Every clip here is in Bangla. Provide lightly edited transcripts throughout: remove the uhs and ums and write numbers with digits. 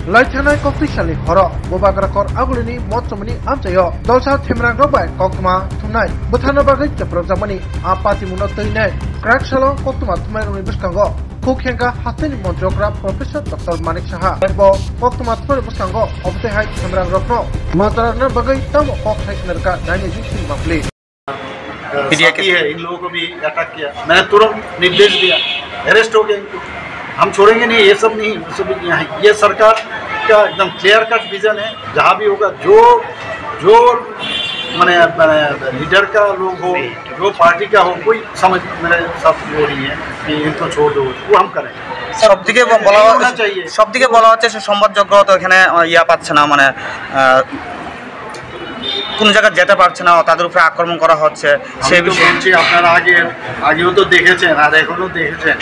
लाइथानाय कक्तिसालि हर बोबाग्राकर आगुलिनि मत्समनि आमचायो दलसा थेमरांग्रबाय कक्तमा थुमनाय बोथाना बागै चप्रजामनि आ पातिमुनो तैनाय क्राकसालो कक्तमा थुमायरनि बिस्कांगो खुखेंगा हास्टेनि मन्त्रग्रा प्रोफेसर डॉक्टर मानिक साहा बो कक्तमा थुमाय बिस्कांगो अबतेहाय थेमरांग्रफ्रो मात्रारना बागै तम कक्थाइनरका दाइनि जुसिन माफली है। इन लोगों को भी अटैक किया, मैंने तुरंत निर्देश दिया, अरेस्ट हो गए इनको, हम छोड़ेंगे नहीं, ये सब नहीं, सब ये सरकार का एकदम क्लियर कट विजन है। जहाँ भी होगा जो मैंने लीडर का लोग हो, जो पार्टी का हो, कोई समझ मेरे साथ वो नहीं है कि इनको छोड़ दो, वो हम करें। सबदिके বলা चाहिए, सबदिके বলা হচ্ছে সে সংবাদযোগ্য তো এখানে ইয়া পাচ্ছে না, মানে কোন জায়গা যেতে পারছে না, তাদের উপরে আক্রমণ করা হচ্ছে। সেই বিষয়ে আপনারা আগেও তো দেখেছেন আর এখনো দেখেছেন।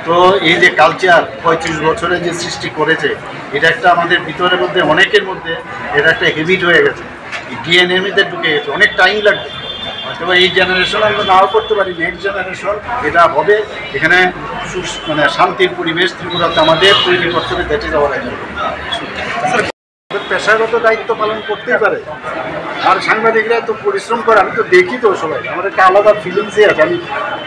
তো এই যে কালচার 35 বছরে যে সৃষ্টি করেছে, এটা একটা আমাদের ভিতরের মধ্যে অনেকের মধ্যে এটা একটা হ্যাবিট হয়ে গেছে, ডিএনএতে ঢুকে গেছে। অনেক টাইম লাগবে, হয়তো এই জেনারেশন আমরা নাও করতে পারি, নেক্সট জেনারেশন এটা হবে। এখানে মানে শান্তির পরিবেশ ত্রিপুরাতে আমাদের তৈরি করতে হবে, দেখে যাওয়ার পেশাগত দায়িত্ব পালন করতেই পারে। আর সাংবাদিকরা তো পরিশ্রম করে, আমি তো দেখি তো সবাই, আমার একটা আলাদা ফিলিংসই আছে। আমি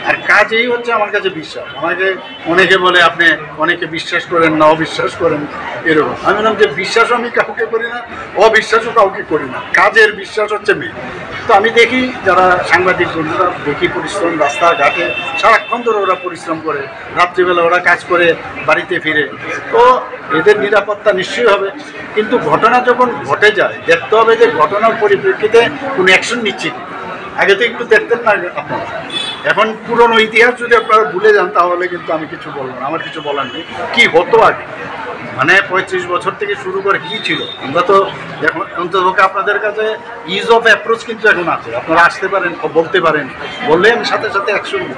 আর কাজেই হচ্ছে আমার কাছে বিশ্বাস। আমাকে অনেকে বলে আপনি অনেকে বিশ্বাস করেন না, অবিশ্বাস করেন, এরকম। আমি বললাম যে বিশ্বাসও আমি কাউকে করি না, অবিশ্বাসও কাউকে করি না, কাজের বিশ্বাস হচ্ছে মেয়ে। তো আমি দেখি যারা সাংবাদিক বন্ধুরা, দেখি পরিশ্রম, রাস্তাঘাটে সারাক্ষণ ধরে ওরা পরিশ্রম করে, রাত্রিবেলা ওরা কাজ করে বাড়িতে ফিরে। তো এদের নিরাপত্তা নিশ্চয়ই হবে, কিন্তু ঘটনা যখন ঘটে যায় দেখতে হবে যে ঘটনার পরিপ্রেক্ষিতে কোনো অ্যাকশন নিচ্ছে কি। আগে তো একটু দেখতেন না আপনারা, এখন পুরনো ইতিহাস যদি আপনারা ভুলে যান তাহলে কিন্তু আমি কিছু বলবো না, আমার কিছু বলার নেই। কী হতো আগে, মানে 35 বছর থেকে শুরু করে কী ছিল, আমরা তো এখন অন্তত আপনাদের কাছে ইজ অফ অ্যাপ্রোচ কিন্তু এখন আছে। আপনারা আসতে পারেন, বলতে পারেন, বললে আমি সাথে সাথে অ্যাকশন নিই।